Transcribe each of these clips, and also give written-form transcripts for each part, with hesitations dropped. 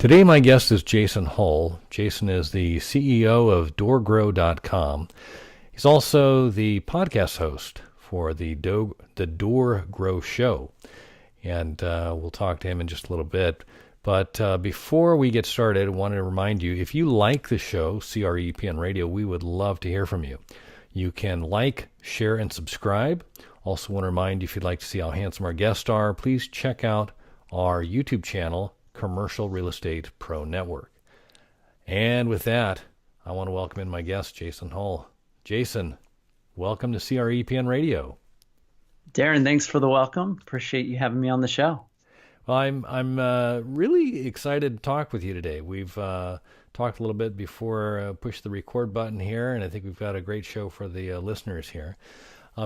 Today, my guest is Jason Hull. Jason is the CEO of DoorGrow.com. He's also the podcast host for the Door Grow Show, and we'll talk to him in just a little bit. But before we get started, I wanted to remind you, if you like the show, CREPN Radio, we would love to hear from you. You can like, share, and subscribe. Also want to remind you, if you'd like to see how handsome our guests are, please check out our YouTube channel, Commercial Real Estate Pro Network. And with that, I want to welcome in my guest, Jason Hull. Jason, welcome to CREPN Radio. Darren, thanks for the welcome. Appreciate you having me on the show. Well, I'm really excited to talk with you today. We've talked a little bit before push the record button here, and I think we've got a great show for the listeners here.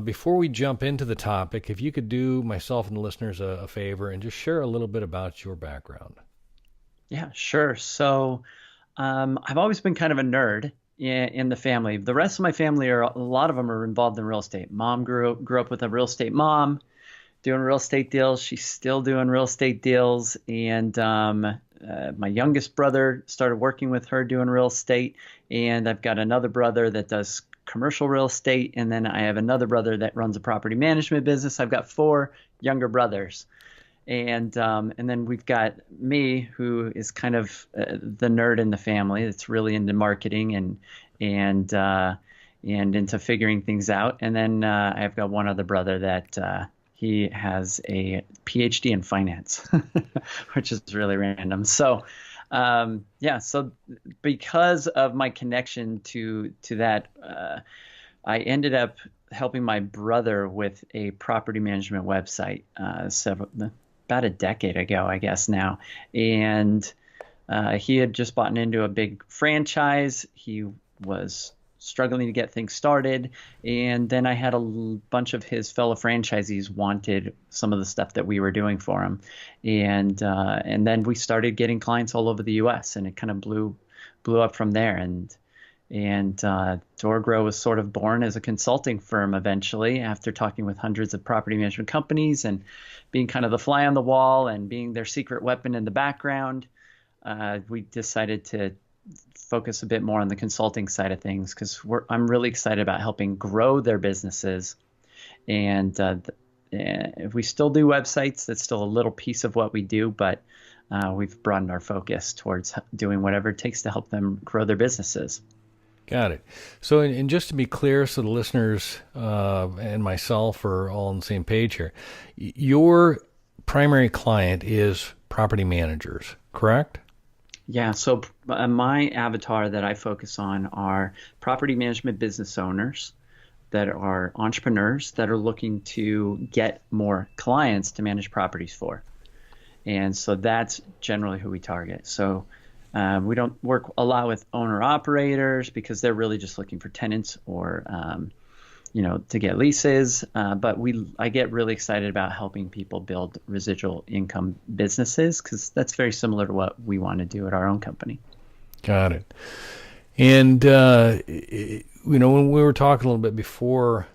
Before we jump into the topic, if you could do myself and the listeners a favor and just share a little bit about your background. Yeah, sure. So I've always been kind of a nerd in the family. The rest of my family, a lot of them are involved in real estate. Mom grew up with a real estate mom, doing real estate deals. She's still doing real estate deals. And my youngest brother started working with her doing real estate. And I've got another brother that does commercial real estate. And then I have another brother that runs a property management business. I've got 4 younger brothers. And then we've got me, who is kind of the nerd in the family that's really into marketing and into figuring things out. And then I've got one other brother that he has a PhD in finance, which is really random. So so because of my connection to that, I ended up helping my brother with a property management website about a decade ago, I guess now. And he had just bought into a big franchise. He was struggling to get things started. And then I had a bunch of his fellow franchisees wanted some of the stuff that we were doing for him. And then we started getting clients all over the U.S. and it kind of blew up from there. And DoorGrow was sort of born as a consulting firm eventually, after talking with hundreds of property management companies and being kind of the fly on the wall and being their secret weapon in the background. We decided to focus a bit more on the consulting side of things because I'm really excited about helping grow their businesses. And we still do websites. That's still a little piece of what we do, but we've broadened our focus towards doing whatever it takes to help them grow their businesses. Got it. So, and just to be clear, so the listeners and myself are all on the same page here, your primary client is property managers, correct? Yeah. So my avatar that I focus on are property management business owners that are entrepreneurs that are looking to get more clients to manage properties for. And so that's generally who we target. So we don't work a lot with owner operators because they're really just looking for tenants or, to get leases. But I get really excited about helping people build residual income businesses because that's very similar to what we want to do at our own company. Got it. And, when we were talking a little bit before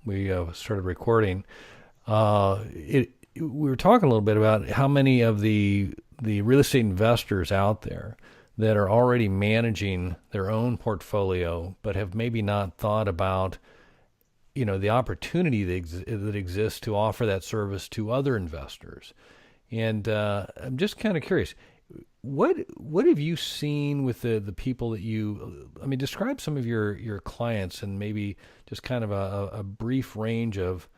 we started recording, we were talking a little bit about how many of the real estate investors out there that are already managing their own portfolio, but have maybe not thought about, the opportunity that exists to offer that service to other investors. And I'm just kind of curious, what have you seen with the people that describe some of your clients and maybe just kind of a brief range of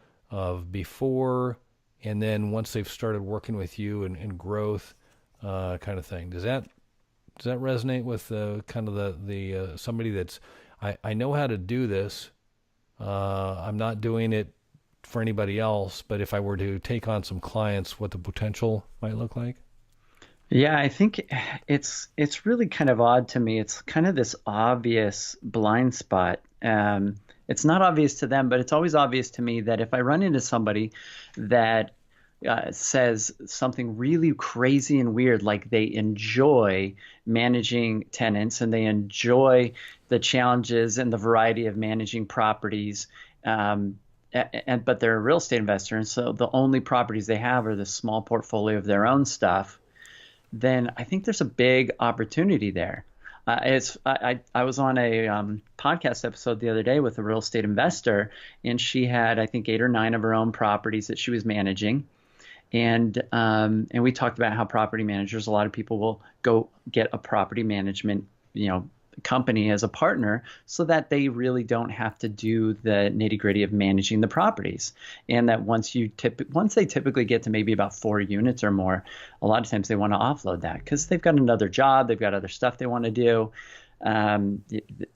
before and then once they've started working with you and growth kind of thing. Does that resonate with kind of the somebody that's I know how to do this. I'm not doing it for anybody else, but if I were to take on some clients, what the potential might look like? Yeah, I think it's really kind of odd to me. It's kind of this obvious blind spot. It's not obvious to them, but it's always obvious to me that if I run into somebody that says something really crazy and weird, like they enjoy managing tenants and they enjoy the challenges and the variety of managing properties, but they're a real estate investor, and so the only properties they have are the small portfolio of their own stuff, then I think there's a big opportunity there. I was on a podcast episode the other day with a real estate investor, and she had, I think, 8 or 9 of her own properties that she was managing. And we talked about how property managers, a lot of people will go get a property management, company as a partner so that they really don't have to do the nitty-gritty of managing the properties. And that once they typically get to maybe about 4 units or more, a lot of times they want to offload that because they've got another job, they've got other stuff they want to do. And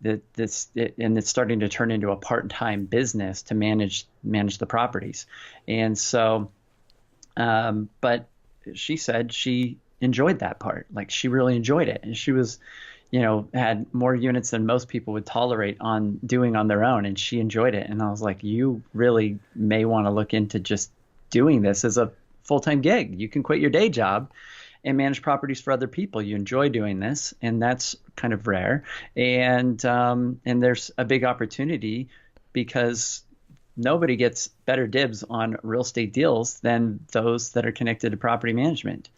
it's starting to turn into a part-time business to manage the properties. And so, but she said she enjoyed that part. Like, she really enjoyed it. And she was, had more units than most people would tolerate on doing on their own. And she enjoyed it. And I was like, you really may want to look into just doing this as a full-time gig. You can quit your day job and manage properties for other people. You enjoy doing this, and that's kind of rare. And there's a big opportunity because nobody gets better dibs on real estate deals than those that are connected to property management.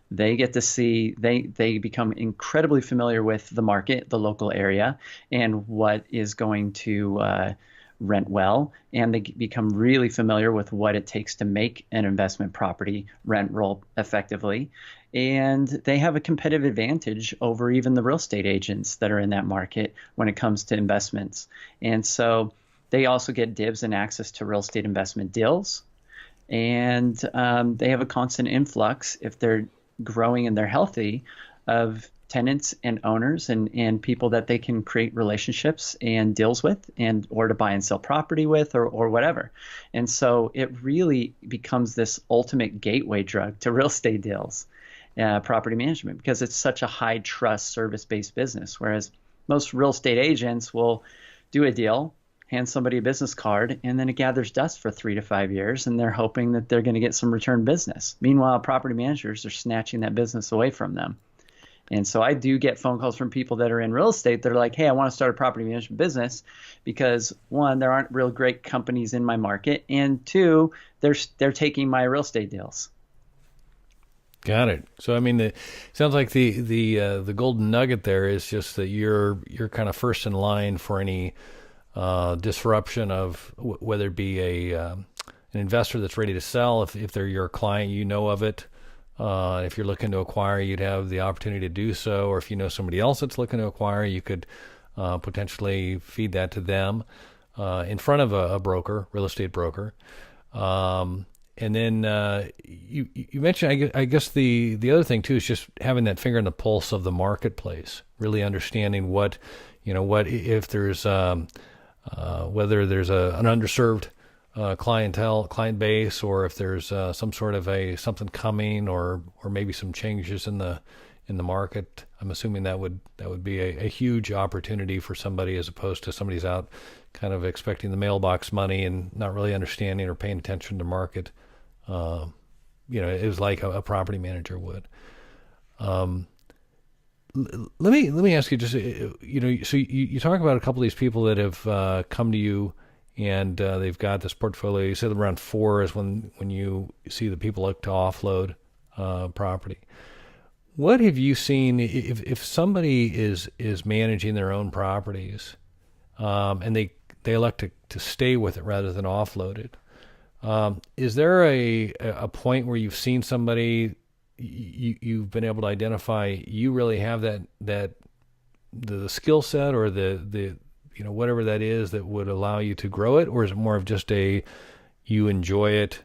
They get to see, they become incredibly familiar with the market, the local area, and what is going to rent well. And they become really familiar with what it takes to make an investment property rent roll effectively. And they have a competitive advantage over even the real estate agents that are in that market when it comes to investments. And so they also get dibs and access to real estate investment deals. And they have a constant influx, if they're growing and they're healthy, of tenants and owners and people that they can create relationships and deals with, and or to buy and sell property with, or whatever. And so it really becomes this ultimate gateway drug to real estate deals, property management, because it's such a high trust service-based business. Whereas most real estate agents will do a deal, hand somebody a business card, and then it gathers dust for 3 to 5 years, and they're hoping that they're going to get some return business. Meanwhile, property managers are snatching that business away from them. And so I do get phone calls from people that are in real estate that are like, hey, I want to start a property management business because, one, there aren't real great companies in my market, and two, they're taking my real estate deals. Got it. So I mean, it sounds like the golden nugget there is just that you're kind of first in line for any disruption of whether it be an investor that's ready to sell. If they're your client, you know of it. If you're looking to acquire, you'd have the opportunity to do so. Or if you know somebody else that's looking to acquire, you could potentially feed that to them in front of a broker, real estate broker. And then you mentioned, I guess the other thing too is just having that finger on the pulse of the marketplace, really understanding what if there's whether there's an underserved client base, or if there's some sort of something coming, or maybe some changes in the market. I'm assuming that would be a huge opportunity for somebody, as opposed to somebody's out kind of expecting the mailbox money and not really understanding or paying attention to market. It was like a property manager would. Let me ask you, just so you talk about a couple of these people that have come to you, and they've got this portfolio. You said around 4 is when you see the people look to offload property. What have you seen if somebody is managing their own properties, and they elect to stay with it rather than offload it? Is there a point where you've seen somebody, you've been able to identify you really have the skill set, or the whatever that is that would allow you to grow it? Or is it more of just you enjoy it?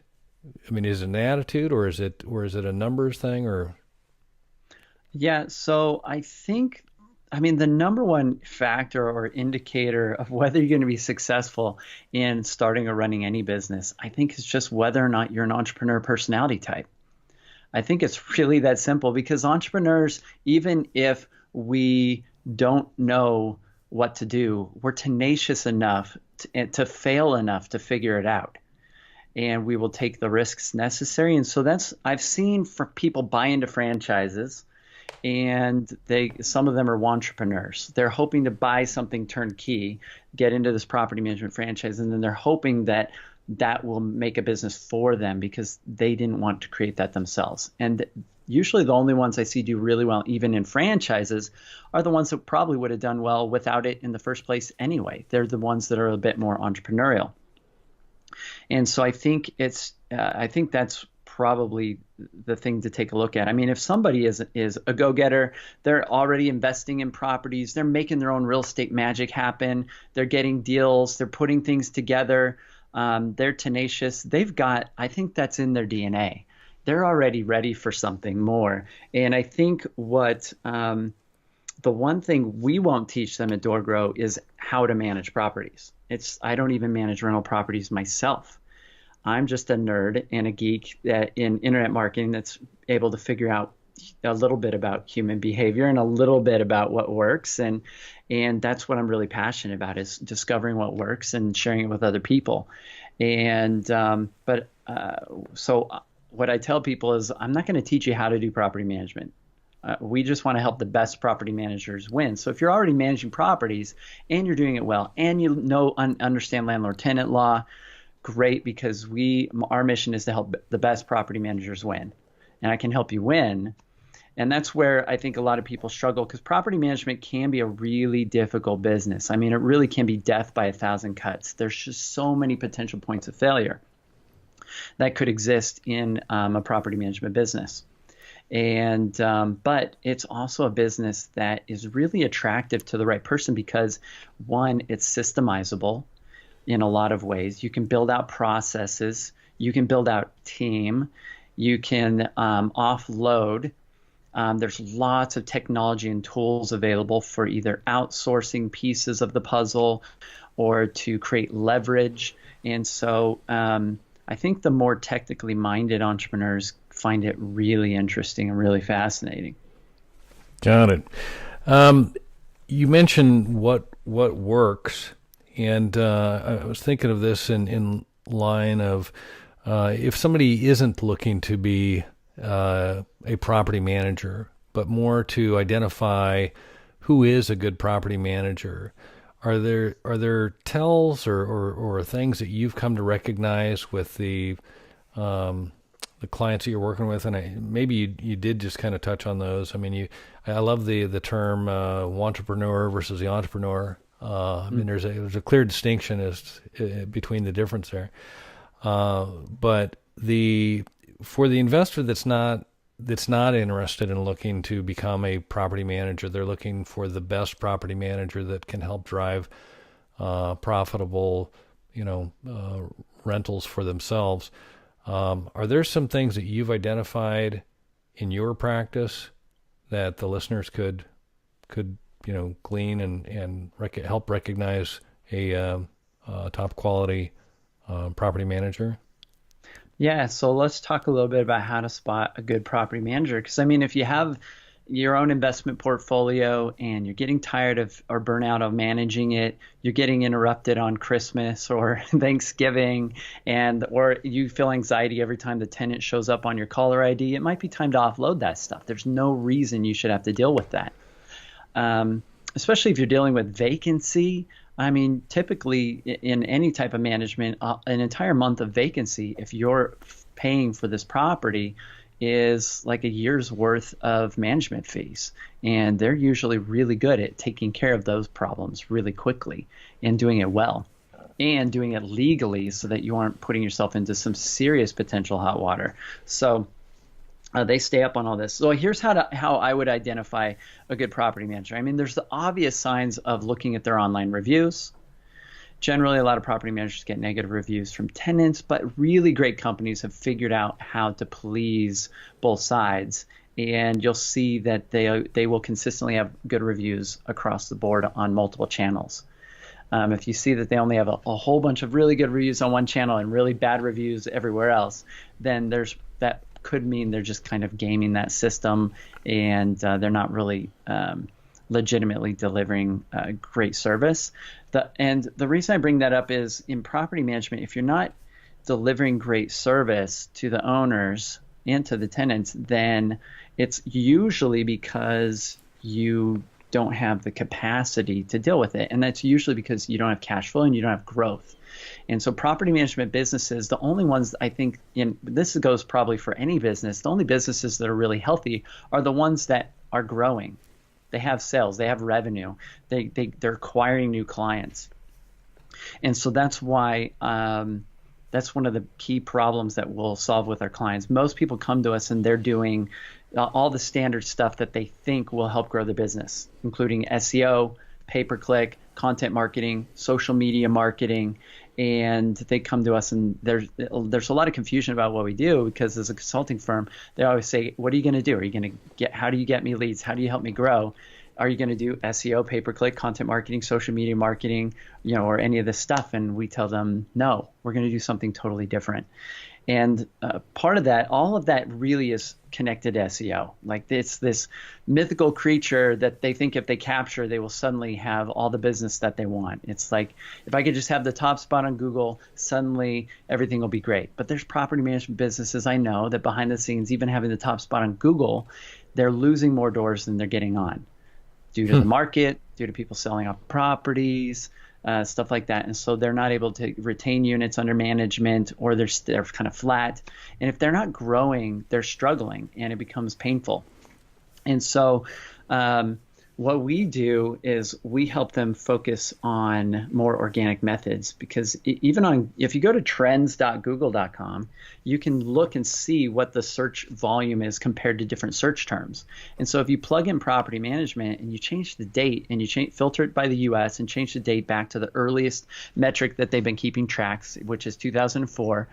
I mean, is it an attitude, or is it a numbers thing, or? Yeah, so the number one factor or indicator of whether you're going to be successful in starting or running any business, I think, is just whether or not you're an entrepreneur personality type. I think it's really that simple, because entrepreneurs, even if we don't know what to do, we're tenacious enough to fail enough to figure it out. And we will take the risks necessary. And so I've seen for people buy into franchises, and some of them are entrepreneurs. They're hoping to buy something turnkey, get into this property management franchise, and then they're hoping that that will make a business for them because they didn't want to create that themselves. And usually the only ones I see do really well, even in franchises, are the ones that probably would have done well without it in the first place anyway. They're the ones that are a bit more entrepreneurial. And so I think that's probably the thing to take a look at. I mean, if somebody is a go-getter, they're already investing in properties, they're making their own real estate magic happen, they're getting deals, they're putting things together, they're tenacious. I think that's in their DNA. They're already ready for something more. And I think the one thing we won't teach them at DoorGrow is how to manage properties. I don't even manage rental properties myself. I'm just a nerd and a geek in internet marketing that's able to figure out a little bit about human behavior and a little bit about what works. And that's what I'm really passionate about, is discovering what works and sharing it with other people. And so what I tell people is, I'm not going to teach you how to do property management. We just want to help the best property managers win. So if you're already managing properties and you're doing it well and you understand landlord-tenant law, great, because our mission is to help the best property managers win, and I can help you win. And that's where I think a lot of people struggle, because property management can be a really difficult business. I mean, it really can be death by a thousand cuts. There's just so many potential points of failure that could exist in a property management business. And but it's also a business that is really attractive to the right person because, one, it's systemizable in a lot of ways. You can build out processes, you can build out team, you can offload. There's lots of technology and tools available for either outsourcing pieces of the puzzle or to create leverage. And so I think the more technically minded entrepreneurs find it really interesting and really fascinating. Got it. You mentioned what works. And I was thinking of this in line of if somebody isn't looking to be a property manager, but more to identify who is a good property manager, are there tells or things that you've come to recognize with the clients that you're working with? And maybe you did just kind of touch on those. I mean, I love the term entrepreneur versus the entrepreneur. I mean, there's a clear distinction between the difference there. But for the investor that's not interested in looking to become a property manager, they're looking for the best property manager that can help drive profitable, rentals for themselves. Are there some things that you've identified in your practice that the listeners could glean and help recognize a top quality property manager? Yeah, so let's talk a little bit about how to spot a good property manager. Because I mean, if you have your own investment portfolio and you're getting tired of or burnt out of managing it, you're getting interrupted on Christmas or Thanksgiving, or you feel anxiety every time the tenant shows up on your caller ID, it might be time to offload that stuff. There's no reason you should have to deal with that. Especially if you're dealing with vacancy. I mean, typically in any type of management, an entire month of vacancy, if you're paying for this property, is like a year's worth of management fees. And they're usually really good at taking care of those problems really quickly and doing it well and doing it legally so that you aren't putting yourself into some serious potential hot water. So they stay up on all this. So here's how I would identify a good property manager. I mean, there's the obvious signs of looking at their online reviews. Generally, a lot of property managers get negative reviews from tenants, but really great companies have figured out how to please both sides. And you'll see that they will consistently have good reviews across the board on multiple channels. If you see that they only have a whole bunch of really good reviews on one channel and really bad reviews everywhere else, then that could mean they're just kind of gaming that system and they're not really legitimately delivering great service. And the reason I bring that up is in property management, if you're not delivering great service to the owners and to the tenants, then it's usually because you don't have the capacity to deal with it. And that's usually because you don't have cash flow and you don't have growth. And so property management businesses, the only ones I think, this goes probably for any business, the only businesses that are really healthy are the ones that are growing. They have sales, they have revenue, they're acquiring new clients. And so that's why that's one of the key problems that we'll solve with our clients. Most people come to us and they're doing all the standard stuff that they think will help grow the business, including SEO, pay-per-click, content marketing, social media marketing. And they come to us and there's a lot of confusion about what we do, because as a consulting firm, they always say, what are you going to do? Are you going to how do you get me leads? How do you help me grow? Are you going to do SEO, pay-per-click, content marketing, social media marketing, or any of this stuff? And we tell them, no, we're going to do something totally different. And part of that, all of that really is connected to SEO. Like it's this mythical creature that they think if they capture, they will suddenly have all the business that they want. It's like, if I could just have the top spot on Google, suddenly everything will be great. But there's property management businesses I know that behind the scenes, even having the top spot on Google, they're losing more doors than they're getting on, due to the market, due to people selling off properties, stuff like that. And so they're not able to retain units under management, or they're kind of flat. And if they're not growing, they're struggling and it becomes painful. And so what we do is we help them focus on more organic methods, because if you go to trends.google.com, you can look and see what the search volume is compared to different search terms. And so if you plug in property management and you change the date and you filter it by the US and change the date back to the earliest metric that they've been keeping tracks, which is 2004,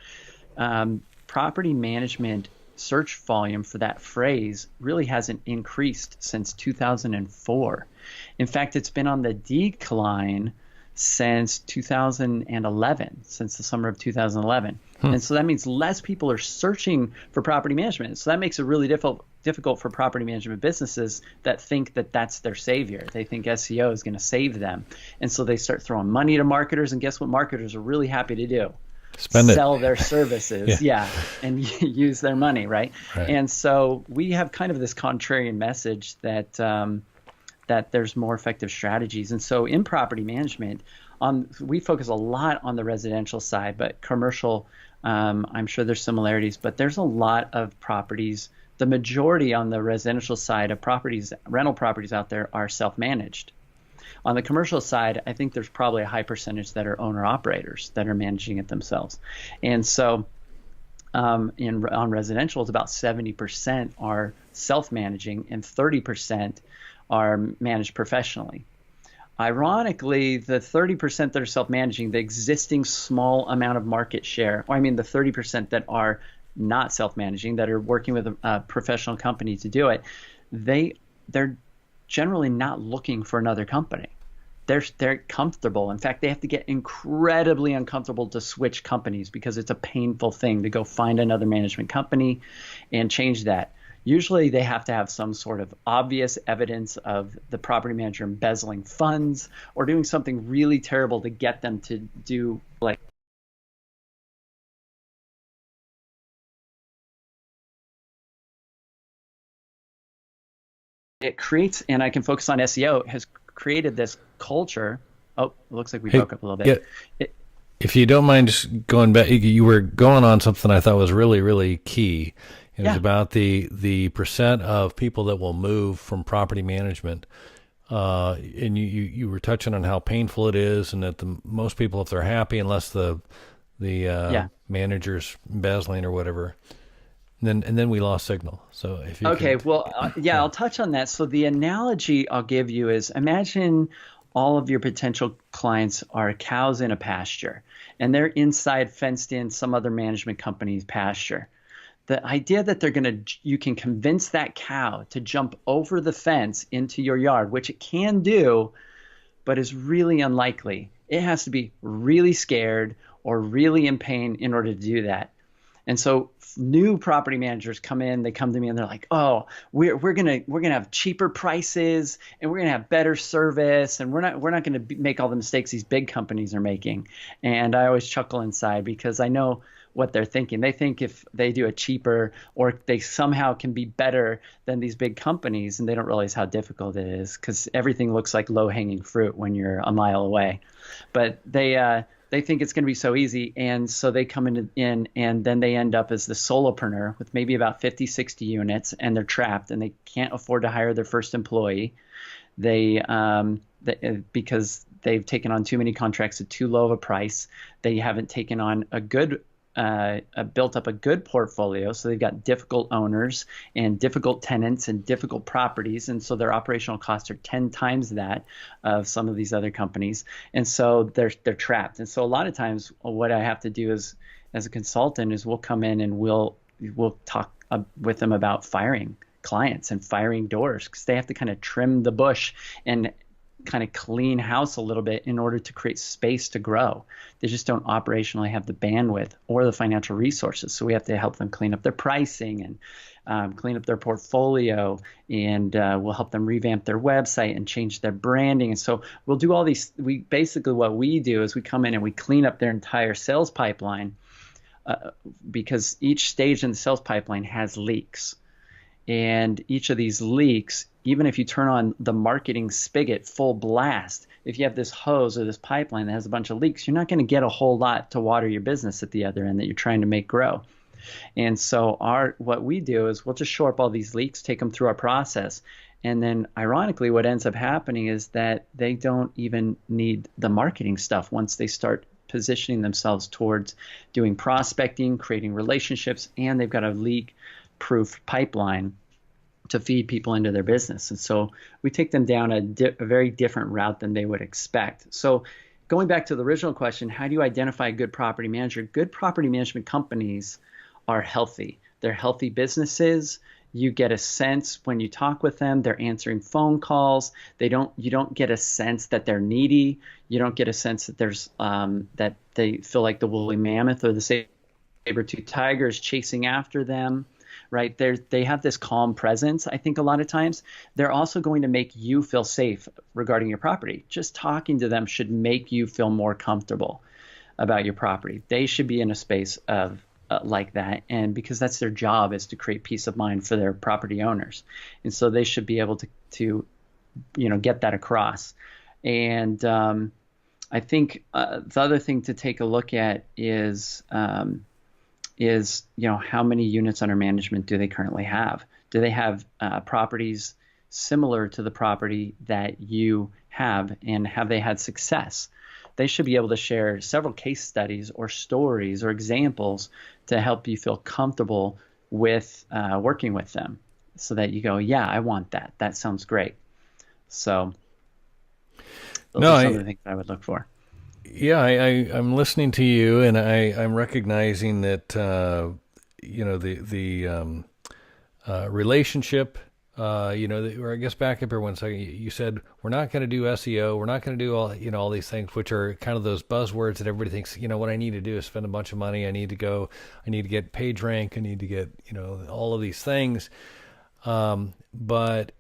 property management search volume for that phrase really hasn't increased since 2004. In fact, it's been on the decline since 2011, since the summer of 2011. And so that means less people are searching for property management. So that makes it really difficult for property management businesses that think that that's their savior. They think SEO is going to save them. And so they start throwing money to marketers, and guess what marketers are really happy to do? Sell their services, and use their money, right? And so we have kind of this contrarian message that that there's more effective strategies. And so in property management, we focus a lot on the residential side, but commercial, I'm sure there's similarities, but there's a lot of properties. The majority on the residential side of properties, rental properties out there, are self-managed. On the commercial side, I think there's probably a high percentage that are owner-operators that are managing it themselves. And so on residential, it's about 70% are self-managing and 30% are managed professionally. Ironically, the 30% that are self-managing, the existing small amount of market share, the 30% that are not self-managing, that are working with a professional company to do it, they're generally not looking for another company. They're comfortable. In fact, they have to get incredibly uncomfortable to switch companies, because it's a painful thing to go find another management company and change that. Usually they have to have some sort of obvious evidence of the property manager embezzling funds or doing something really terrible to get them to do like it creates, and I can focus on SEO, has created this culture. Oh, it looks like we broke up a little bit. Yeah. If you don't mind just going back, you were going on something I thought was really, really key. It was about the percent of people that will move from property management. And you were touching on how painful it is, and that most people, if they're happy, unless the manager's embezzling or whatever, and then we lost signal. So if you I'll touch on that. So the analogy I'll give you is, imagine all of your potential clients are cows in a pasture, and they're inside, fenced in, some other management company's pasture. The idea that you can convince that cow to jump over the fence into your yard, which it can do, but is really unlikely. It has to be really scared or really in pain in order to do that. And so new property managers come in, they come to me and they're like, oh, we're gonna have cheaper prices, and we're gonna have better service, and we're not gonna make all the mistakes these big companies are making. And I always chuckle inside, because I know what they're thinking. They think if they do it cheaper or they somehow can be better than these big companies, and they don't realize how difficult it is because everything looks like low-hanging fruit when you're a mile away. But they think it's going to be so easy, and so they come in and then they end up as the solopreneur with maybe about 50, 60 units, and they're trapped and they can't afford to hire their first employee. Because they've taken on too many contracts at too low of a price. They haven't taken on built up a good portfolio. So they've got difficult owners and difficult tenants and difficult properties. And so their operational costs are 10 times that of some of these other companies. And so they're trapped. And so a lot of times what I have to do is, as a consultant, is we'll come in and we'll talk with them about firing clients and firing doors, because they have to kind of trim the bush and kind of clean house a little bit in order to create space to grow. They just don't operationally have the bandwidth or the financial resources. So we have to help them clean up their pricing and clean up their portfolio, and we'll help them revamp their website and change their branding. And so we'll do all these. What we do is we come in and we clean up their entire sales pipeline, because each stage in the sales pipeline has leaks. And each of these leaks, even if you turn on the marketing spigot full blast, if you have this hose or this pipeline that has a bunch of leaks, you're not going to get a whole lot to water your business at the other end that you're trying to make grow. And so what we do is we'll just shore up all these leaks, take them through our process. And then ironically, what ends up happening is that they don't even need the marketing stuff once they start positioning themselves towards doing prospecting, creating relationships, and they've got a leak-proof pipeline to feed people into their business. And so we take them down a very different route than they would expect. So going back to the original question, how do you identify a good property manager? Good property management companies are healthy. They're healthy businesses. You get a sense when you talk with them, they're answering phone calls. You don't get a sense that they're needy. You don't get a sense that that they feel like the woolly mammoth or the saber-toothed tiger is chasing after them. Right? They have this calm presence. I think a lot of times they're also going to make you feel safe regarding your property. Just talking to them should make you feel more comfortable about your property. They should be in a space of like that, and because that's their job, is to create peace of mind for their property owners, and so they should be able to get that across. And I think the other thing to take a look at is how many units under management do they currently have? Do they have properties similar to the property that you have, and have they had success? They should be able to share several case studies or stories or examples to help you feel comfortable with working with them, so that you go, yeah, I want that. That sounds great. So those are some of the things I would look for. Yeah, I'm listening to you, and I'm recognizing that the relationship. Or I guess back up here one second. You said we're not going to do SEO. We're not going to do all these things, which are kind of those buzzwords that everybody thinks. What I need to do is spend a bunch of money. I need to get page rank. I need to get all of these things. But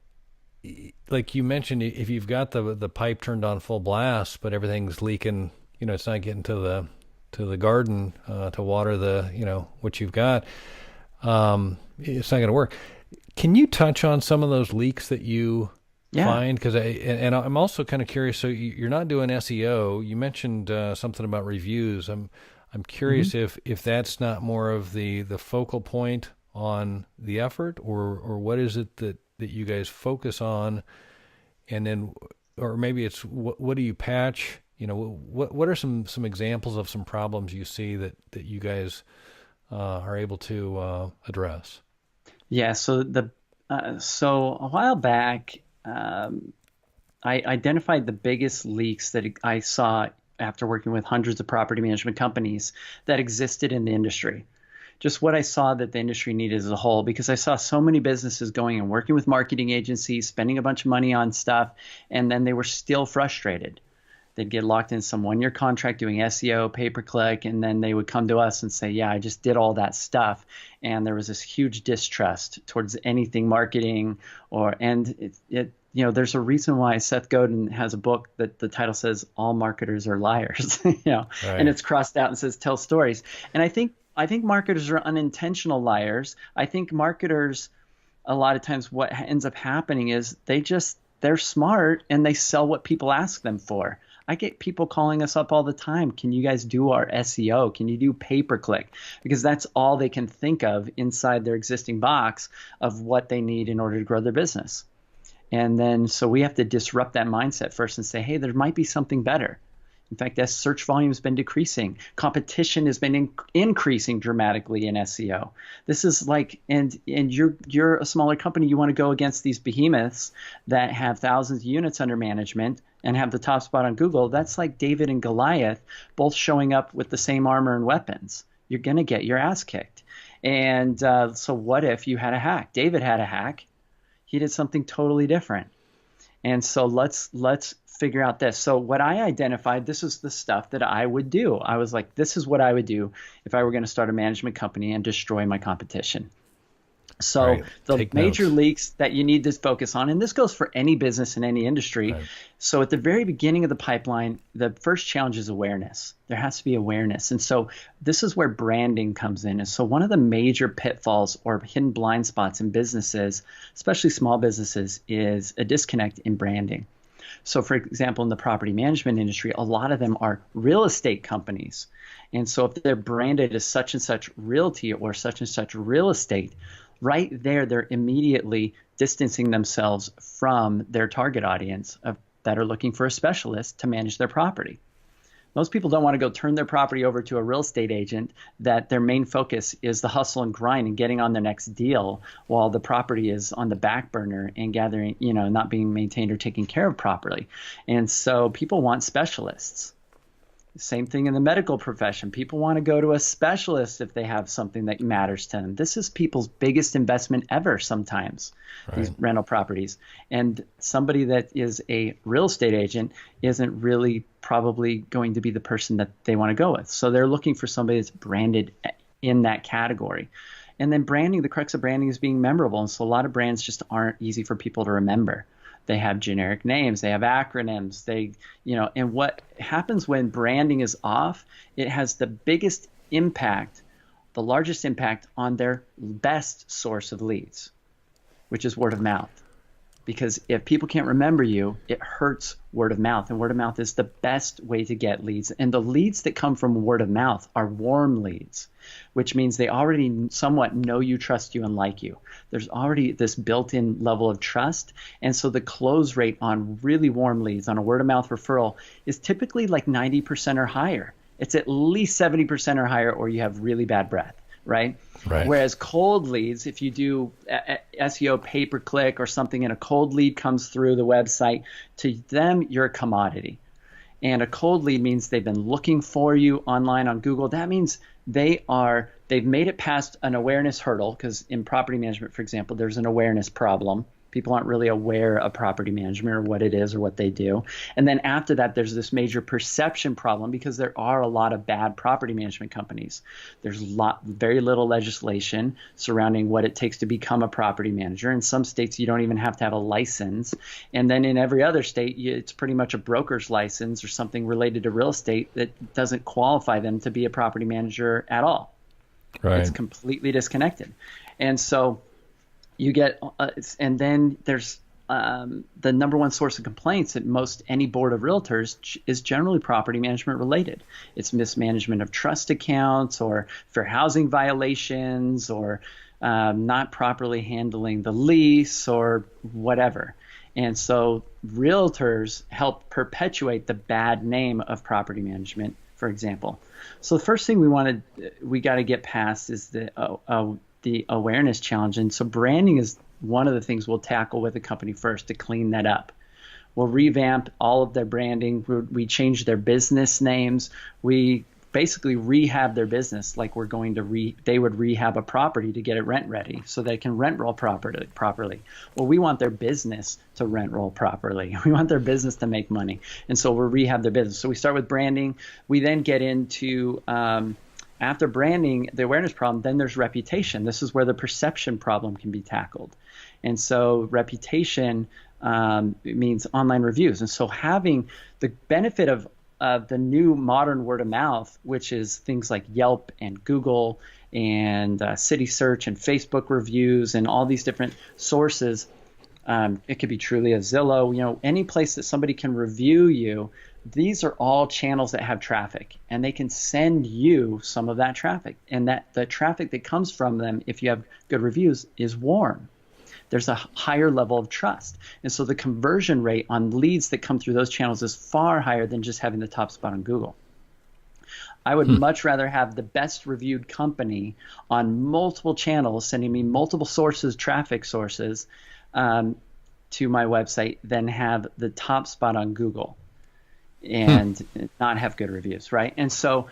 like you mentioned, if you've got the pipe turned on full blast, but everything's leaking, it's not getting to the garden to water what you've got. It's not going to work. Can you touch on some of those leaks that you find? Because I'm also kind of curious. So you're not doing SEO. You mentioned something about reviews. I'm curious if that's not more of the focal point on the effort, or what is it that you guys focus on, and then, or maybe it's what do you patch? What are some examples of some problems you see that you guys are able to address? Yeah. So so a while back, I identified the biggest leaks that I saw after working with hundreds of property management companies that existed in the industry. Just what I saw that the industry needed as a whole, because I saw so many businesses going and working with marketing agencies, spending a bunch of money on stuff, and then they were still frustrated. They'd get locked in some one-year contract doing SEO, pay-per-click, and then they would come to us and say, yeah, I just did all that stuff. And there was this huge distrust towards anything marketing, there's a reason why Seth Godin has a book that the title says All Marketers Are Liars, Right. And it's crossed out and says tell stories. And I think I think marketers are unintentional liars. I think marketers, a lot of times what ends up happening is they're smart and they sell what people ask them for. I get people calling us up all the time. Can you guys do our SEO? Can you do pay per click? Because that's all they can think of inside their existing box of what they need in order to grow their business. And then so we have to disrupt that mindset first and say, hey, there might be something better. In fact, as search volume has been decreasing, competition has been increasing dramatically in SEO. This is like, and you're a smaller company, you want to go against these behemoths that have thousands of units under management and have the top spot on Google. That's like David and Goliath both showing up with the same armor and weapons. You're going to get your ass kicked. And so what if you had a hack? David had a hack. He did something totally different. And so let's figure out this. So what I identified, this is the stuff that I would do. I was like, this is what I would do if I were going to start a management company and destroy my competition. So Right. the Take major notes. leaks that you need to focus on, and this goes for any business in any industry. Right. So at the very beginning of the pipeline, the first challenge is awareness. There has to be awareness. And so this is where branding comes in. And so one of the major pitfalls or hidden blind spots in businesses, especially small businesses, is a disconnect in branding. So for example, in the property management industry, a lot of them are real estate companies. And so if they're branded as such and such realty or such and such real estate, right there, they're immediately distancing themselves from their target audience that are looking for a specialist to manage their property. Most people don't want to go turn their property over to a real estate agent that their main focus is the hustle and grind and getting on the next deal while the property is on the back burner and gathering, not being maintained or taken care of properly. And so people want specialists. Same thing in the medical profession. People want to go to a specialist if they have something that matters to them. This is people's biggest investment ever sometimes, these rental properties. And somebody that is a real estate agent isn't really probably going to be the person that they want to go with. So they're looking for somebody that's branded in that category. And then branding, the crux of branding is being memorable. And so a lot of brands just aren't easy for people to remember. They have generic names, they have acronyms, and what happens when branding is off, it has the biggest impact, the largest impact on their best source of leads, which is word of mouth. Because if people can't remember you, it hurts word of mouth. And word of mouth is the best way to get leads. And the leads that come from word of mouth are warm leads, which means they already somewhat know you, trust you, and like you. There's already this built-in level of trust. And so the close rate on really warm leads on a word of mouth referral is typically like 90% or higher. It's at least 70% or higher, or you have really bad breath. Right? Whereas cold leads, if you do SEO pay-per-click or something and a cold lead comes through the website, to them, you're a commodity. And a cold lead means they've been looking for you online on Google. That means they've made it past an awareness hurdle, because in property management, for example, there's an awareness problem. People aren't really aware of property management or what it is or what they do. And then after that, there's this major perception problem, because there are a lot of bad property management companies. There's very little legislation surrounding what it takes to become a property manager. In some states, you don't even have to have a license. And then in every other state, it's pretty much a broker's license or something related to real estate that doesn't qualify them to be a property manager at all. Right. It's completely disconnected. And so you get, and then there's the number one source of complaints at most any board of realtors is generally property management related. It's mismanagement of trust accounts or fair housing violations or not properly handling the lease or whatever. And so realtors help perpetuate the bad name of property management, for example. So the first thing we got to get past is the awareness challenge. And so branding is one of the things we'll tackle with the company first to clean that up. We'll revamp all of their branding. We change their business names. We basically rehab their business like we're going to they would rehab a property to get it rent ready so they can rent roll properly. Well, we want their business to rent roll properly. We want their business to make money. And so we'll rehab their business. So we start with branding. We then get into after branding, the awareness problem, then there's reputation. This is where the perception problem can be tackled. And so reputation means online reviews. And so having the benefit of the new modern word of mouth, which is things like Yelp and Google and City Search and Facebook reviews and all these different sources. It could be Trulia, Zillow, any place that somebody can review you. These are all channels that have traffic, and they can send you some of that traffic. And that the traffic that comes from them, if you have good reviews, is warm. There's a higher level of trust. And so the conversion rate on leads that come through those channels is far higher than just having the top spot on Google. I would much rather have the best reviewed company on multiple channels sending me multiple sources, traffic sources, to my website than have the top spot on Google and not have good reviews, right? And so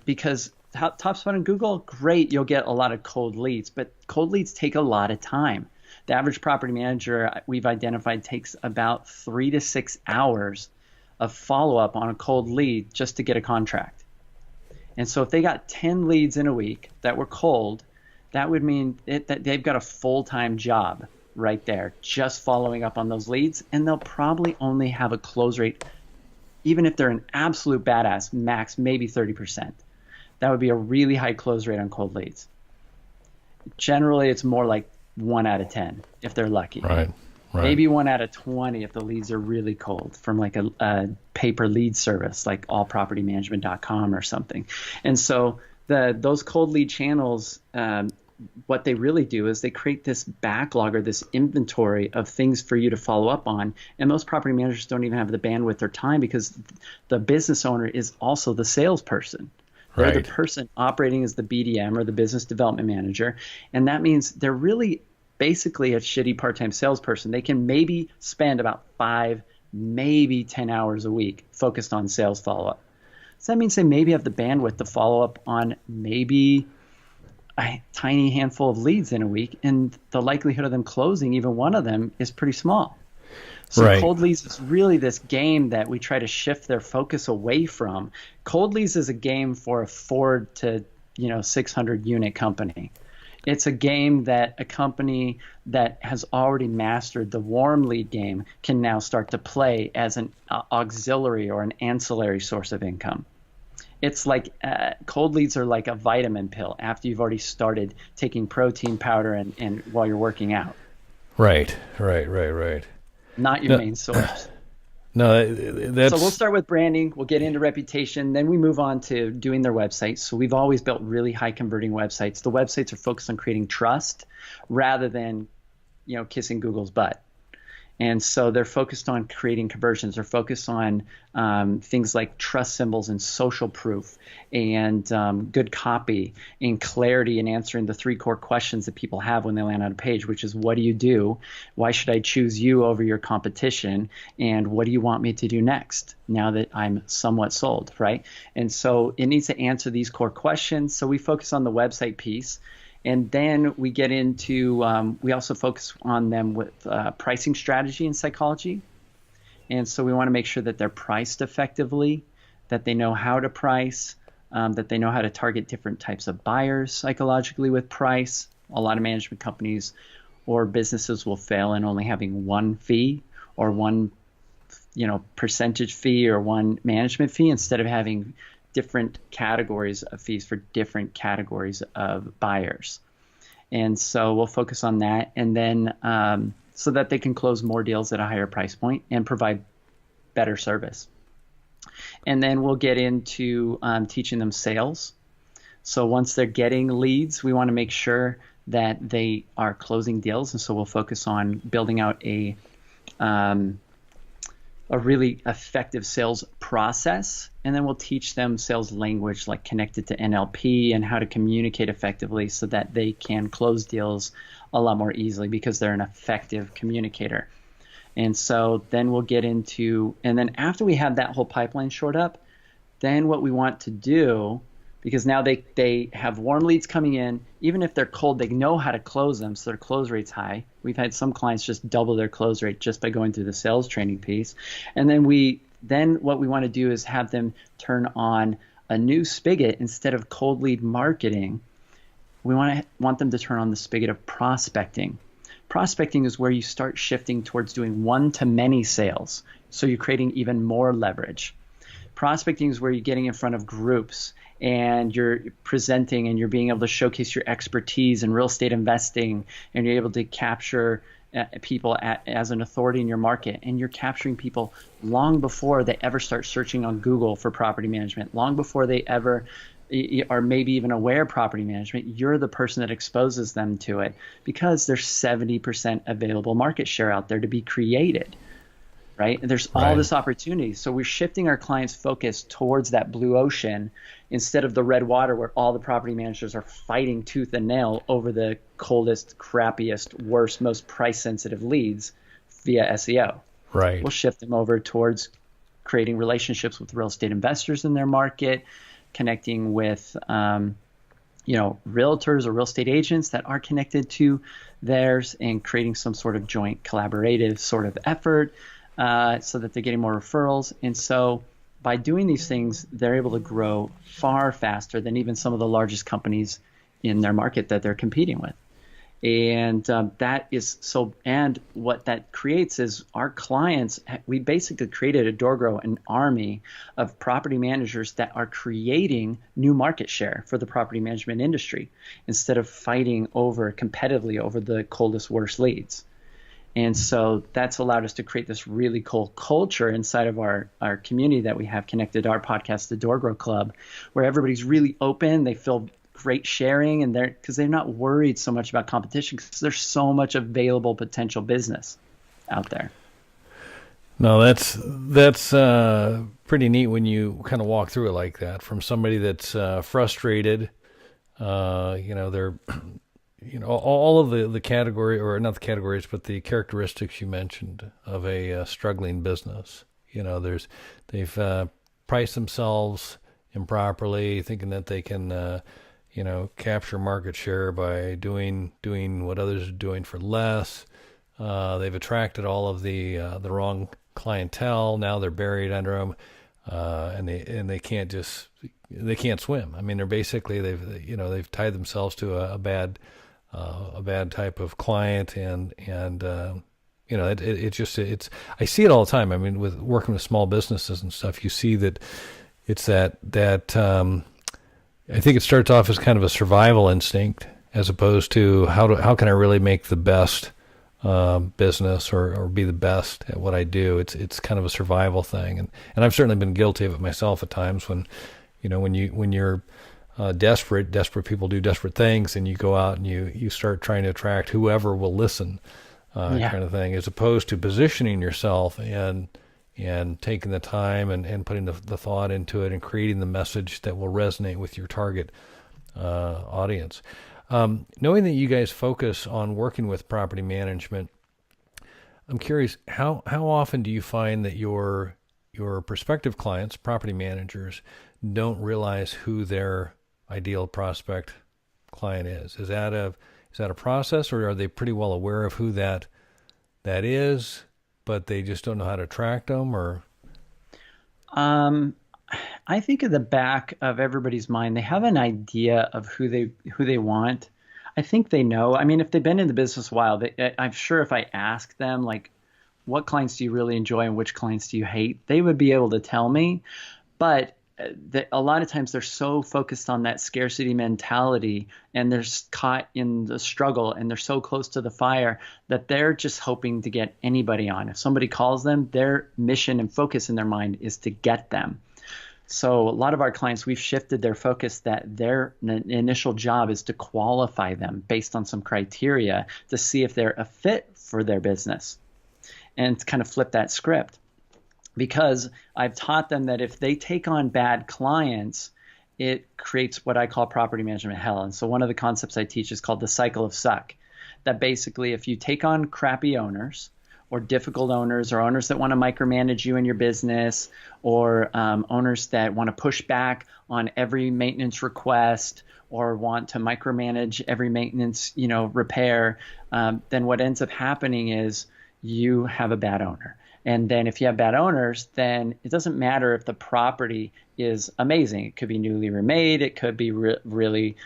because top spot on Google, great, you'll get a lot of cold leads, but cold leads take a lot of time. The average property manager we've identified takes about 3 to 6 hours of follow-up on a cold lead just to get a contract. And so if they got 10 leads in a week that were cold, that would mean that they've got a full-time job right there just following up on those leads, and they'll probably only have a close rate, even if they're an absolute badass, max maybe 30%. That would be a really high close rate on cold leads. Generally, it's more like 1 out of 10 if they're lucky. Right. Maybe 1 out of 20 if the leads are really cold from like a pay-per lead service like allpropertymanagement.com or something. And so those cold lead channels, what they really do is they create this backlog or this inventory of things for you to follow up on. And most property managers don't even have the bandwidth or time because the business owner is also the salesperson. They're the person operating as the BDM or the business development manager. And that means they're really basically a shitty part-time salesperson. They can maybe spend about 5, maybe 10 hours a week focused on sales follow-up. So that means they maybe have the bandwidth to follow up on maybe a tiny handful of leads in a week, and the likelihood of them closing even one of them is pretty small. So cold leads is really this game that we try to shift their focus away from. Cold leads is a game for a 4 to 600 unit company. It's a game that a company that has already mastered the warm lead game can now start to play as an auxiliary or an ancillary source of income. It's like cold leads are like a vitamin pill after you've already started taking protein powder and while you're working out. Right. Not your main source. No, that's... So we'll start with branding. We'll get into reputation. Then we move on to doing their websites. So we've always built really high converting websites. The websites are focused on creating trust rather than, kissing Google's butt. And so they're focused on creating conversions. They're focused on things like trust symbols and social proof and good copy and clarity in answering the 3 core questions that people have when they land on a page, which is, what do you do? Why should I choose you over your competition? And what do you want me to do next now that I'm somewhat sold, right? And so it needs to answer these core questions. So we focus on the website piece. And then we get into, we also focus on them with pricing strategy and psychology. And so we want to make sure that they're priced effectively, that they know how to price, that they know how to target different types of buyers psychologically with price. A lot of management companies or businesses will fail in only having one fee or one, percentage fee or one management fee instead of having different categories of fees for different categories of buyers. And so we'll focus on that, and then so that they can close more deals at a higher price point and provide better service. And then we'll get into teaching them sales. So once they're getting leads, we want to make sure that they are closing deals. And so we'll focus on building out a really effective sales process, and then we'll teach them sales language like connected to NLP and how to communicate effectively so that they can close deals a lot more easily because they're an effective communicator. And so then we'll get into, and then after we have that whole pipeline shored up, then what we want to do, because now they have warm leads coming in, even if they're cold, they know how to close them, so their close rate's high. We've had some clients just double their close rate just by going through the sales training piece. And then what we want to do is have them turn on a new spigot. Instead of cold lead marketing, we want them to turn on the spigot of prospecting. Prospecting is where you start shifting towards doing one-to-many sales, so you're creating even more leverage. Prospecting is where you're getting in front of groups and you're presenting and you're being able to showcase your expertise in real estate investing, and you're able to capture people as an authority in your market, and you're capturing people long before they ever start searching on Google for property management, long before they ever are maybe even aware of property management. You're the person that exposes them to it, because there's 70% available market share out there to be created. Right? And there's all this opportunity. So we're shifting our clients' focus towards that blue ocean instead of the red water where all the property managers are fighting tooth and nail over the coldest, crappiest, worst, most price-sensitive leads via SEO. Right. We'll shift them over towards creating relationships with real estate investors in their market, connecting with realtors or real estate agents that are connected to theirs, and creating some sort of joint collaborative sort of effort. So that they're getting more referrals. And so by doing these things, they're able to grow far faster than even some of the largest companies in their market that they're competing with. And that is so, and what that creates is our clients, we basically created at DoorGrow an army of property managers that are creating new market share for the property management industry instead of fighting competitively over the coldest, worst leads. And so that's allowed us to create this really cool culture inside of our community that we have connected our podcast, the DoorGrow Club, where everybody's really open. They feel great sharing, and because they're not worried so much about competition, because there's so much available potential business out there. No, that's pretty neat when you kind of walk through it like that, from somebody that's frustrated. They're all of the category, or not the categories, but the characteristics you mentioned of a struggling business. They've priced themselves improperly, thinking that they can, capture market share by doing what others are doing for less. They've attracted all of the wrong clientele. Now they're buried under them, and they can't swim. I mean, they've tied themselves to a bad type of client, and I see it all the time. I mean, with working with small businesses and stuff, you see that it's that I think it starts off as kind of a survival instinct, as opposed to how can I really make the best business or be the best at what I do. It's kind of a survival thing, and I've certainly been guilty of it myself at times when you're desperate people do desperate things, and you go out and you start trying to attract whoever will listen, kind of thing, as opposed to positioning yourself and taking the time and putting the thought into it and creating the message that will resonate with your target audience. Knowing that you guys focus on working with property management, I'm curious, how often do you find that your prospective clients, property managers, don't realize who their ideal prospect client is? Is that a process, or are they pretty well aware of who that is, but they just don't know how to attract them? Or I think at the back of everybody's mind, they have an idea of who they want. I think they know. I mean, if they've been in the business a while, I'm sure if I ask them, like, what clients do you really enjoy and which clients do you hate, they would be able to tell me. But a lot of times they're so focused on that scarcity mentality, and they're caught in the struggle, and they're so close to the fire that they're just hoping to get anybody on. If somebody calls them, their mission and focus in their mind is to get them. So a lot of our clients, we've shifted their focus that their initial job is to qualify them based on some criteria to see if they're a fit for their business, and to kind of flip that script. Because I've taught them that if they take on bad clients, it creates what I call property management hell. And so one of the concepts I teach is called the cycle of suck. That basically, if you take on crappy owners, or difficult owners, or owners that want to micromanage you and your business, or owners that want to push back on every maintenance request, or want to micromanage every maintenance, repair, then what ends up happening is you have a bad owner. And then if you have bad owners, then it doesn't matter if the property is amazing. It could be newly remade. It could be really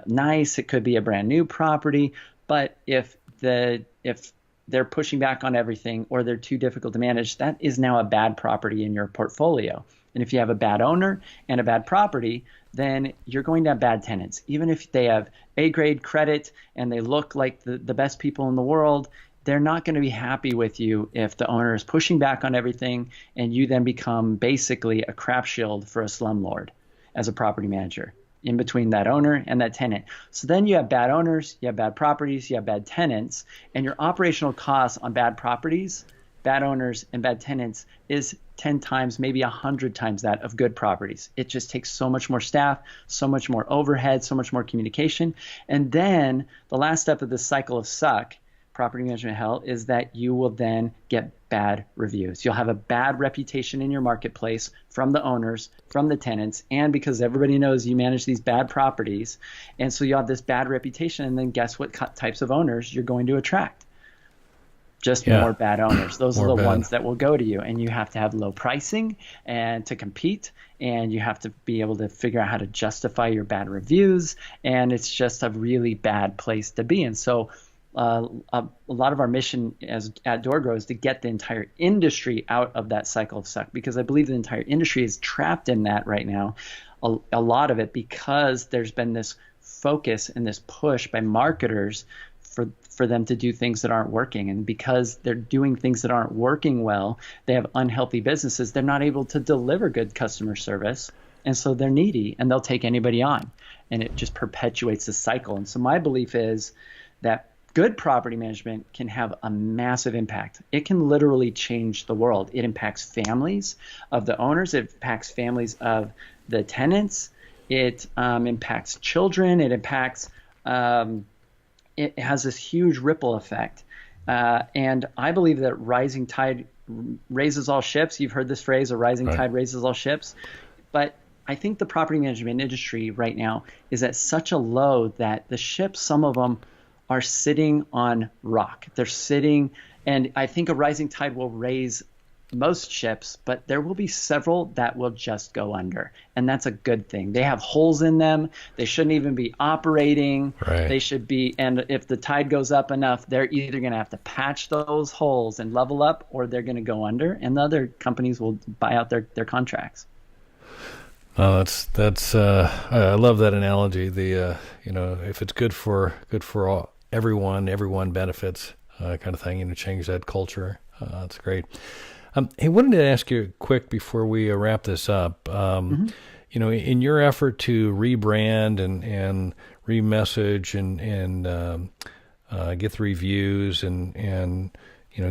nice. It could be a brand new property. But if they're pushing back on everything, or they're too difficult to manage, that is now a bad property in your portfolio. And if you have a bad owner and a bad property, then you're going to have bad tenants. Even if they have A grade credit and they look like the best people in the world, they're not going to be happy with you if the owner is pushing back on everything and you then become basically a crap shield for a slumlord as a property manager in between that owner and that tenant. So then you have bad owners, you have bad properties, you have bad tenants, and your operational costs on bad properties, bad owners, and bad tenants is 10 times, maybe 100 times that of good properties. It just takes so much more staff, so much more overhead, so much more communication. And then the last step of this cycle of suck, property management hell, is that you will then get bad reviews. You'll have a bad reputation in your marketplace from the owners, from the tenants, and because everybody knows you manage these bad properties. And so you have this bad reputation, and then guess what types of owners you're going to attract? Just more bad owners. Those are the ones that will go to you, and you have to have low pricing and to compete, and you have to be able to figure out how to justify your bad reviews, and it's just a really bad place to be. And so a lot of our mission at DoorGrow is to get the entire industry out of that cycle of suck, because I believe the entire industry is trapped in that right now, a lot of it because there's been this focus and this push by marketers for them to do things that aren't working. And because they're doing things that aren't working well, they have unhealthy businesses. They're not able to deliver good customer service. And so they're needy and they'll take anybody on. And it just perpetuates the cycle. And so my belief is that good property management can have a massive impact. It can literally change the world. It impacts families of the owners. It impacts families of the tenants. It impacts children. It impacts it has this huge ripple effect. And I believe that rising tide raises all ships. You've heard this phrase, a rising tide raises all ships. But I think the property management industry right now is at such a low that the ships, some of them, are sitting on rock. They're sitting, and I think a rising tide will raise most ships, but there will be several that will just go under. And that's a good thing. They have holes in them. They shouldn't even be operating. They should be, and if the tide goes up enough, they're either going to have to patch those holes and level up, or they're going to go under, and the other companies will buy out their contracts. Oh, that's I love that analogy. The if it's good for all, everyone benefits, kind of thing. Change that culture. That's great. Hey, wanted to ask you quick before we wrap this up. In your effort to rebrand and remessage and get the reviews and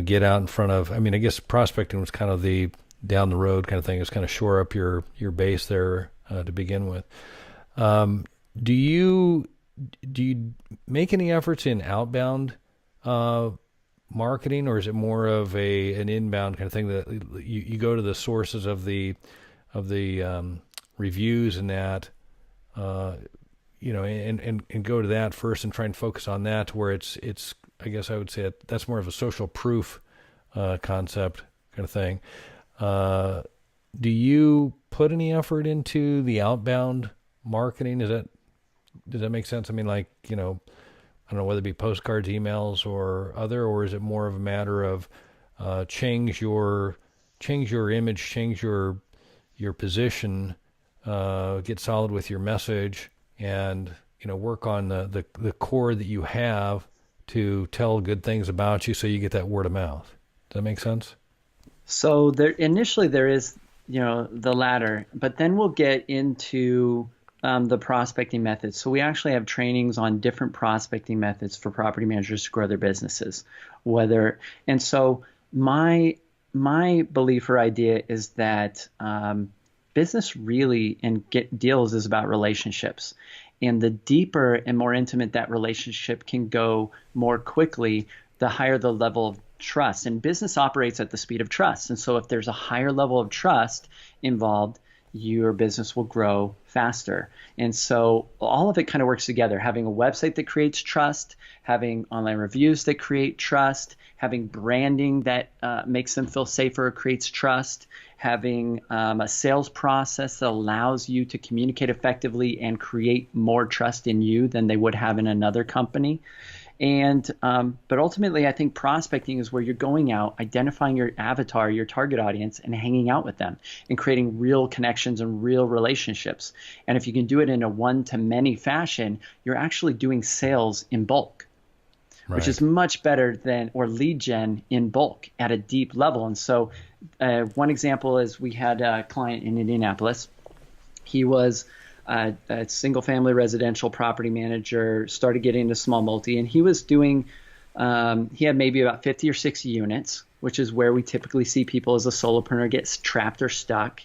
get out in front of. I mean, I guess prospecting was kind of the down the road kind of thing. It's kind of shore up your base there to begin with. Do you make any efforts in outbound marketing, or is it more of an inbound kind of thing that you go to the sources of the reviews and that, and go to that first and try and focus on that, where it's I guess I would say that's more of a social proof concept kind of thing. Do you put any effort into the outbound marketing? Does that make sense? I mean, like, I don't know whether it be postcards, emails, or is it more of a matter of change your image, change your position, get solid with your message, and work on the core that you have to tell good things about you, so you get that word of mouth. Does that make sense? So initially there is, the latter, but then we'll get into the prospecting methods. So we actually have trainings on different prospecting methods for property managers to grow their businesses. And so my belief or idea is that business really and get deals is about relationships. And the deeper and more intimate that relationship can go more quickly, the higher the level of trust. And business operates at the speed of trust. And so if there's a higher level of trust involved, your business will grow faster. And so all of it kind of works together. Having a website that creates trust, having online reviews that create trust, having branding that makes them feel safer, creates trust, having a sales process that allows you to communicate effectively and create more trust in you than they would have in another company. And but ultimately, I think prospecting is where you're going out, identifying your avatar, your target audience, and hanging out with them and creating real connections and real relationships. And if you can do it in a one-to-many fashion, you're actually doing sales in bulk, which is Right. much better than or lead gen in bulk at a deep level. And so, one example is we had a client in Indianapolis. He was a single family residential property manager, started getting into small multi, and he was doing, he had maybe about 50 or 60 units, which is where we typically see people as a solopreneur get trapped or stuck.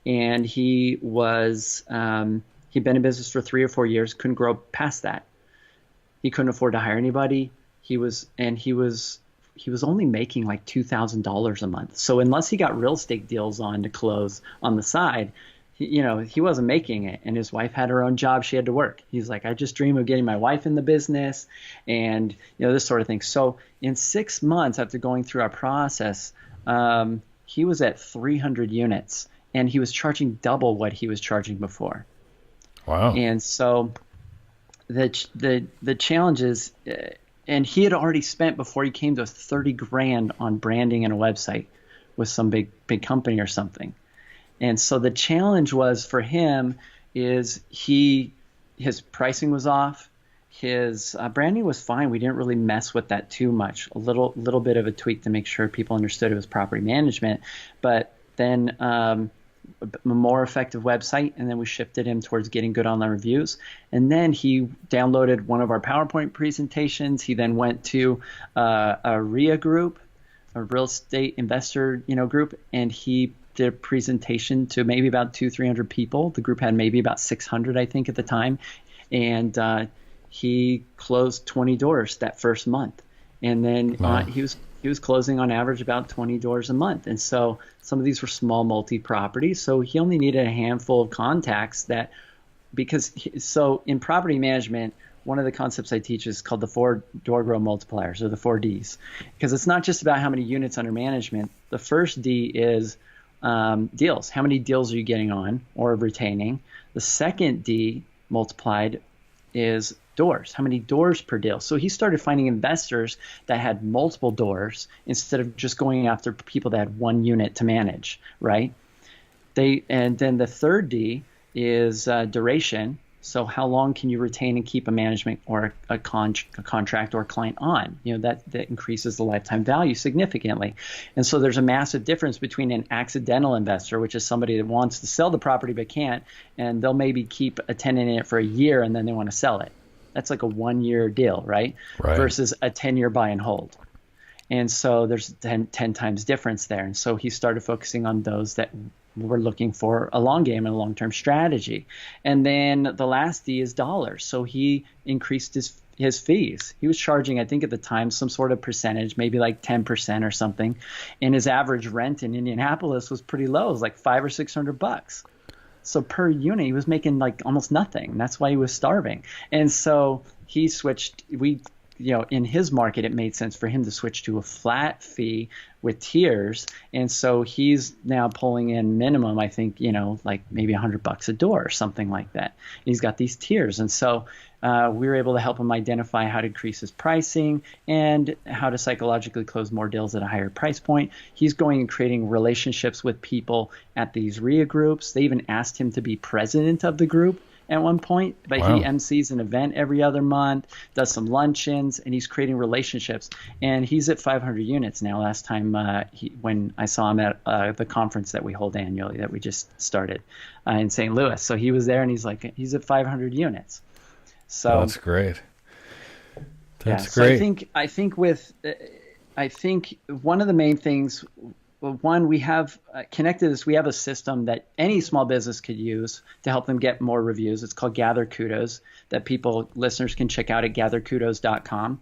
And he'd been in business for 3 or 4 years, couldn't grow past that. He couldn't afford to hire anybody. He was only making like $2,000 a month. So unless he got real estate deals on to close on the side, he wasn't making it. And his wife had her own job; she had to work. He's like, I just dream of getting my wife in the business, and this sort of thing. So in 6 months after going through our process, he was at 300 units, and he was charging double what he was charging before. Wow. And so the challenge is, and he had already spent before he came to 30 grand on branding and a website with some big company or something. And so the challenge was for him is his pricing was off. His branding was fine. We didn't really mess with that too much. A little bit of a tweak to make sure people understood it was property management, but then a more effective website, and then we shifted him towards getting good online reviews. And then he downloaded one of our PowerPoint presentations. He then went to a RIA group, a real estate investor group, and he did a presentation to maybe about 200-300 people. The group had maybe about 600, I think, at the time, and he closed 20 doors that first month. And then Wow. he was closing on average about 20 doors a month. And so some of these were small multi-properties. So he only needed a handful of contacts so in property management, one of the concepts I teach is called the four door grow multipliers, or the 4Ds, because it's not just about how many units under management. The first D is deals. How many deals are you getting on or retaining? The second D multiplied is doors. How many doors per deal? So he started finding investors that had multiple doors instead of just going after people that had one unit to manage, right? And then the third D is duration. So how long can you retain and keep a management or a contract or a client on? That increases the lifetime value significantly. And so there's a massive difference between an accidental investor, which is somebody that wants to sell the property but can't, and they'll maybe keep a tenant in it for a year and then they want to sell it. That's like a 1-year deal, right? Right. Versus a 10-year buy and hold. And so there's 10 times difference there. And so he started focusing on those that were looking for a long game and a long-term strategy. And then the last D is dollars. So he increased his fees. He was charging, I think at the time, some sort of percentage, maybe like 10% or something. And his average rent in Indianapolis was pretty low. It was like $500 or $600. So per unit, he was making like almost nothing. That's why he was starving. And so he switched. In his market, it made sense for him to switch to a flat fee with tiers. And so he's now pulling in minimum, I think, like maybe $100 a door or something like that. And he's got these tiers. And so we were able to help him identify how to increase his pricing and how to psychologically close more deals at a higher price point. He's going and creating relationships with people at these RIA groups. They even asked him to be president of the group at one point, but Wow. he MCs an event every other month, does some luncheons, and he's creating relationships. And he's at 500 units now. Last time when I saw him at the conference that we hold annually that we just started in St. Louis. So he was there, and he's at 500 units. So That's great. That's so great. I think one of the main things. Well, one, we have connected this. We have a system that any small business could use to help them get more reviews. It's called Gather Kudos that listeners can check out at gatherkudos.com.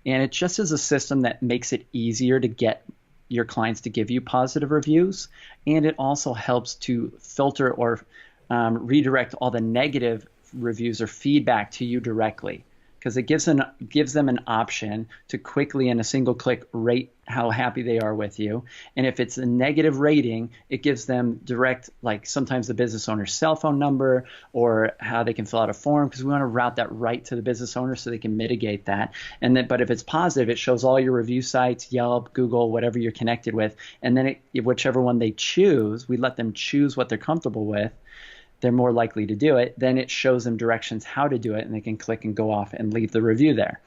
And it just is a system that makes it easier to get your clients to give you positive reviews. And it also helps to filter or redirect all the negative reviews or feedback to you directly. because it gives them an option to quickly in a single click rate how happy they are with you. And if it's a negative rating, it gives them direct, like sometimes the business owner's cell phone number or how they can fill out a form, because we want to route that right to the business owner so they can mitigate that. And then, but if it's positive, it shows all your review sites, Yelp, Google, whatever you're connected with. And then whichever one they choose, we let them choose what they're comfortable with. They're more likely to do it. Then it shows them directions how to do it, and they can click and go off and leave the review there.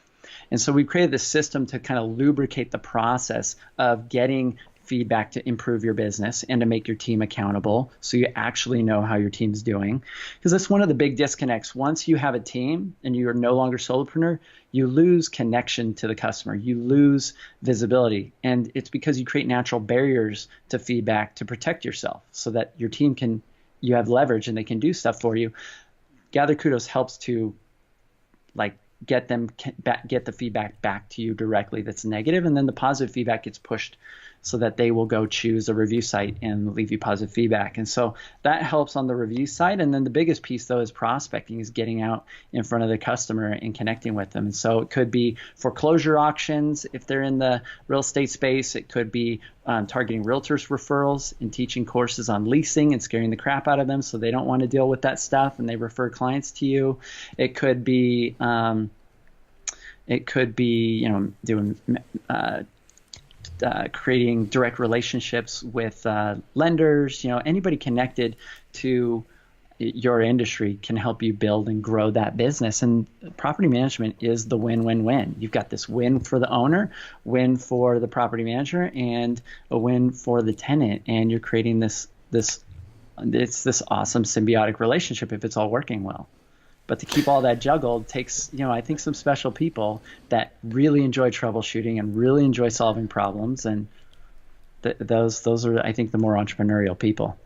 And so we created this system to kind of lubricate the process of getting feedback to improve your business and to make your team accountable, so you actually know how your team's doing. Because that's one of the big disconnects. Once you have a team and you are no longer solopreneur, you lose connection to the customer. You lose visibility. And it's because you create natural barriers to feedback to protect yourself so that your team you have leverage and they can do stuff for you. Gather Kudos helps to get the feedback back to you directly that's negative, and then the positive feedback gets pushed so that they will go choose a review site and leave you positive feedback. And so that helps on the review side. And then the biggest piece, though, is prospecting, is getting out in front of the customer and connecting with them. And so it could be foreclosure auctions if they're in the real estate space. It could be targeting realtors referrals and teaching courses on leasing and scaring the crap out of them so they don't want to deal with that stuff and they refer clients to you. It could be doing creating direct relationships with lenders. Anybody connected to your industry can help you build and grow that business. And property management is the win-win-win. You've got this win for the owner, win for the property manager, and a win for the tenant. And you're creating this awesome symbiotic relationship if it's all working well. But to keep all that juggled takes, I think, some special people that really enjoy troubleshooting and really enjoy solving problems. And those are, I think, the more entrepreneurial people.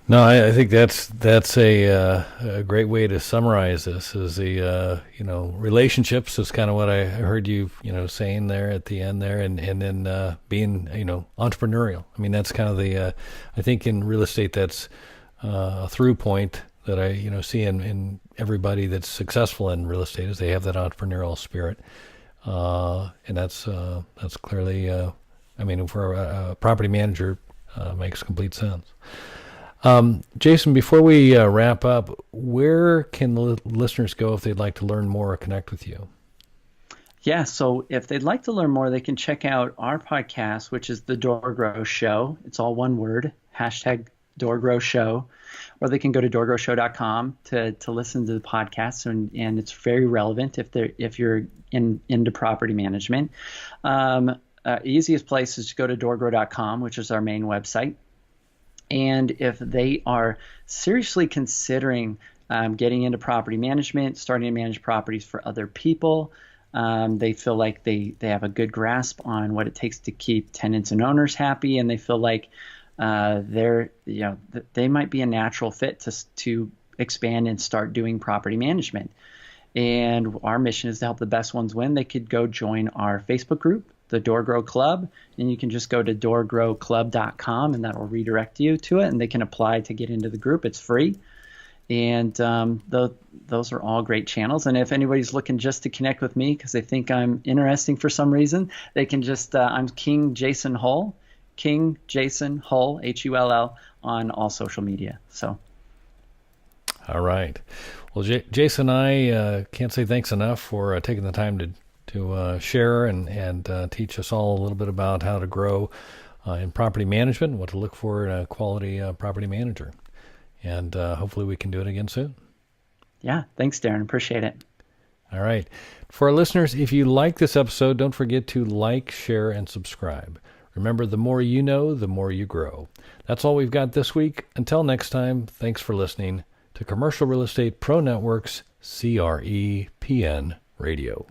No, I think that's a great way to summarize this. Is the relationships is kind of what I heard you saying there at the end there, and then being entrepreneurial. I mean, that's kind of the I think in real estate that's a through point that I see in everybody that's successful in real estate is they have that entrepreneurial spirit, and that's clearly for a property manager makes complete sense. Jason, before we wrap up, where can the listeners go if they'd like to learn more or connect with you? Yeah, so if they'd like to learn more, they can check out our podcast, which is The Door Grow Show. It's all one word, #Door Grow Show. Or they can go to doorgrowshow.com to listen to the podcast, and it's very relevant if you're into property management. Easiest place is to go to doorgrow.com, which is our main website. And if they are seriously considering getting into property management, starting to manage properties for other people, they feel like they have a good grasp on what it takes to keep tenants and owners happy, and they feel like they might be a natural fit to expand and start doing property management. And our mission is to help the best ones win. They could go join our Facebook group, the Door Grow Club, and you can just go to doorgrowclub.com and that will redirect you to it, and they can apply to get into the group. It's free. And those are all great channels. And if anybody's looking just to connect with me because they think I'm interesting for some reason, they can just I'm King Jason Hull, King Jason Hull, Hull, on all social media. So. All right. Well, Jason, I can't say thanks enough for taking the time to share and teach us all a little bit about how to grow in property management, what to look for in a quality property manager. And hopefully we can do it again soon. Yeah. Thanks, Darren. Appreciate it. All right. For our listeners, if you like this episode, don't forget to like, share, and subscribe. Remember, the more you know, the more you grow. That's all we've got this week. Until next time, thanks for listening to Commercial Real Estate Pro Network's CREPN Radio.